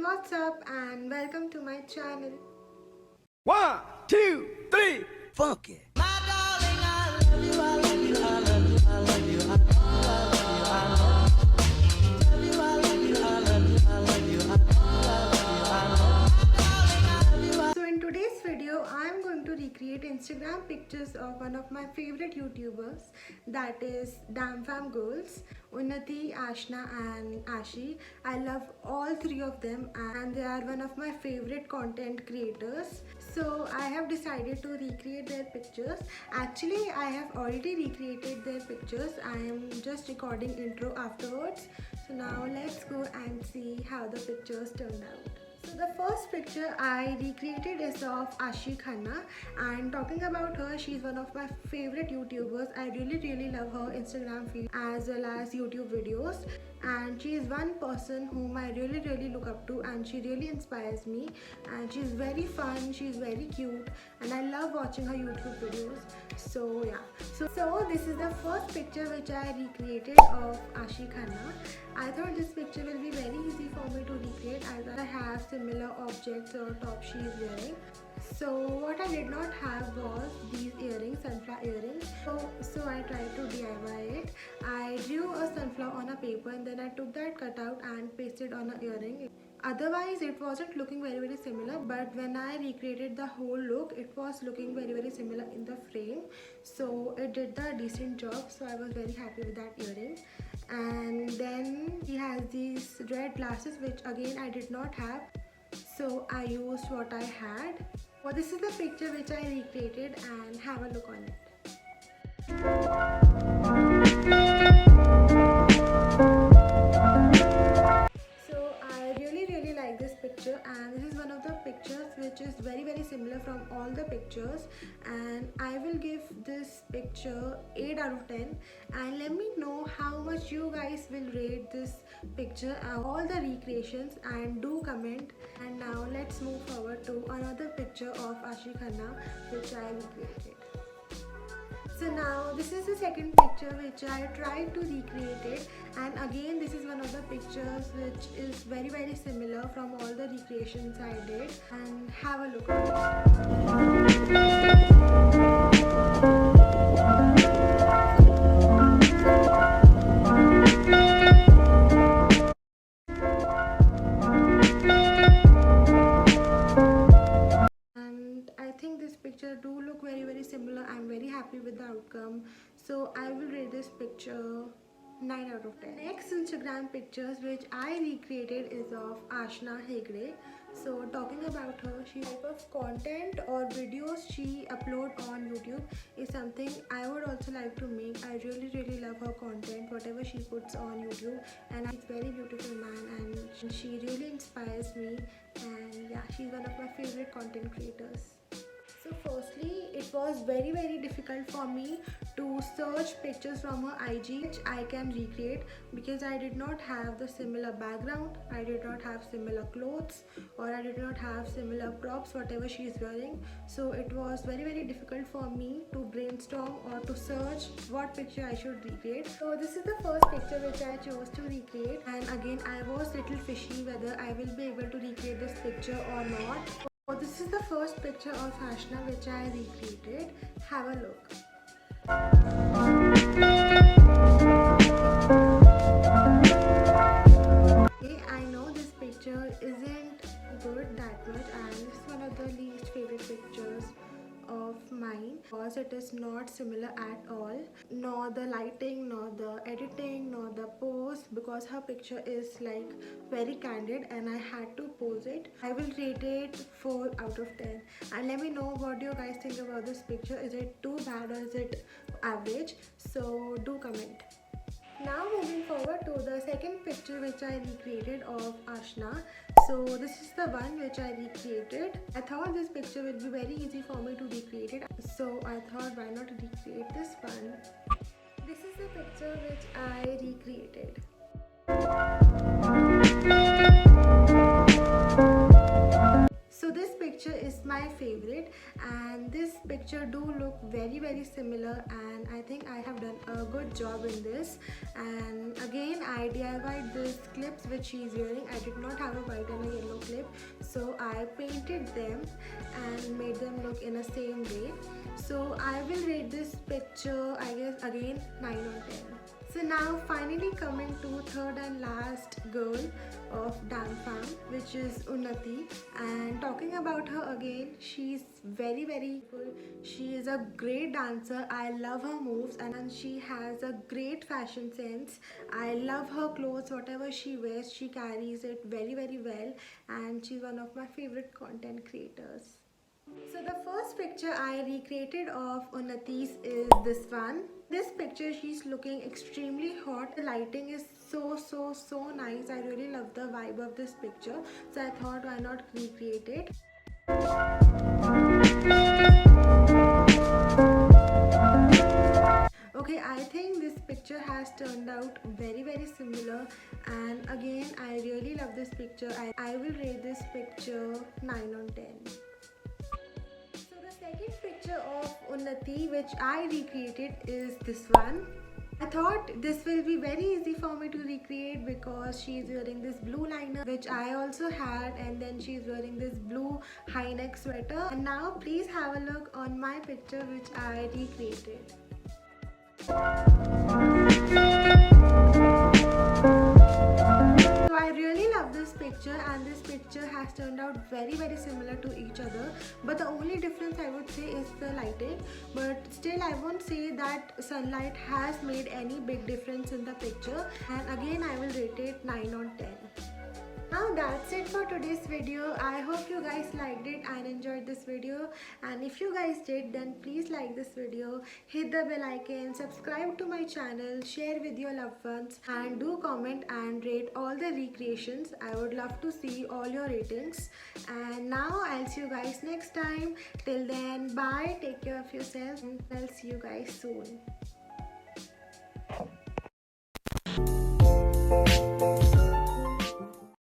what's up and welcome to my channel. One, two, three, funky. So in today's video, I'm going to recreate Instagram pictures of one of my favorite YouTubers, that is Damn Fam Girls, Unnati, Ashna and Ashi. I love all three of them and they are one of my favorite content creators. So I have decided to recreate their pictures. Actually, I have already recreated their pictures. I am just recording intro afterwards. So now let's go and see how the pictures turned out. So the first picture I recreated is of Ashi Khanna, and talking about her, she's one of my favorite YouTubers. I really love her Instagram feed as well as YouTube videos, and she is one person whom I really look up to, and she really inspires me, and she's very fun, she's very cute, and I love watching her YouTube videos. So yeah, so this is the first picture which I recreated of Ashi Khanna. I thought this picture will be very easy for me to recreate as I have similar objects or top she is wearing. So what I did not have was these earrings, sunflower earrings. So I tried to DIY it. I drew a sunflower on a paper and then I took that cutout and pasted on an earring. Otherwise it wasn't looking very similar, but when I recreated the whole look, it was looking very similar in the frame. So it did the decent job, so I was very happy with that earring. And then he has these red glasses which again I did not have, so I used what I had. Well, this is the picture which I recreated and have a look on it. So I really like this picture, and this is one of the pictures which is very similar from all the pictures, and I will give this picture 8 out of 10, and let me know how much you guys will rate this picture, all the recreations, and do comment. And now let's move forward to another picture of Ashi Khanna which I recreated. So now this is the second picture which I tried to recreate it, and again this is one of the pictures which is very similar from all the recreations I did, and have a look at it. Picture do look very similar. I'm very happy with the outcome, so I will rate this picture 9 out of 10. Next Instagram pictures which I recreated is of Ashna Hegde. So talking about her, she type of content or videos she upload on YouTube is something I would also like to make. I really love her content, whatever she puts on YouTube, and she's very beautiful man and she really inspires me, and yeah, she's one of my favorite content creators. So firstly, it was very difficult for me to search pictures from her IG which I can recreate, because I did not have the similar background, I did not have similar clothes, or I did not have similar props whatever she is wearing. So it was very difficult for me to brainstorm or to search what picture I should recreate. So this is the first picture which I chose to recreate, and again I was little fishy whether I will be able to recreate this picture or not. So this is the first picture of Ashna which I recreated. Have a look. Okay, I know this picture isn't good that much, and this is one of the least favorite pictures of mine because it is not similar at all, nor the lighting, nor the editing, nor the pose, because her picture is like very candid and I had to pose it. I will rate it 4 out of 10, and let me know what do you guys think about this picture. Is it too bad or is it average? So do comment. Now moving forward to the second picture which I recreated of Ashna. So this is the one which I recreated. I thought this picture would be very easy for me to recreate it, so I thought why not recreate this one. This is the picture which I recreated. So this picture is my favorite, and this picture do look very similar, and I think I have done a good job in this. And again, I DIY'd these clips which she is wearing. I did not have a white and a yellow clip, so I painted them and made them look in a same way. So I will rate this picture, I guess, again 9 on 10. So now finally coming to third and last girl of DAMFam, which is Unnati. And talking about her again, she's very cool. She is a great dancer. I love her moves, and she has a great fashion sense. I love her clothes. Whatever she wears, she carries it very well, and she's one of my favorite content creators. So the first picture I recreated of Unnati's is this one. This picture, she's looking extremely hot. The lighting is so nice. I really love the vibe of this picture, so I thought, why not recreate it. Okay, I think this picture has turned out very similar, and again, I really love this picture. I will rate this picture 9 on 10. Second picture of Unnati which I recreated is this one. I thought this will be very easy for me to recreate because she is wearing this blue liner which I also had, and then she is wearing this blue high neck sweater. And now please have a look on my picture which I recreated. I really love this picture, and this picture has turned out very similar to each other, but the only difference I would say is the lighting. But still, I won't say that sunlight has made any big difference in the picture, and again I will rate it 9 on 10. Now that's it for today's video. I hope you guys liked it and enjoyed this video, and if you guys did, then please like this video, hit the bell icon, subscribe to my channel, share with your loved ones, and do comment and rate all the recreations. I would love to see all your ratings. And now I'll see you guys next time. Till then, bye, take care of yourself, and I'll see you guys soon.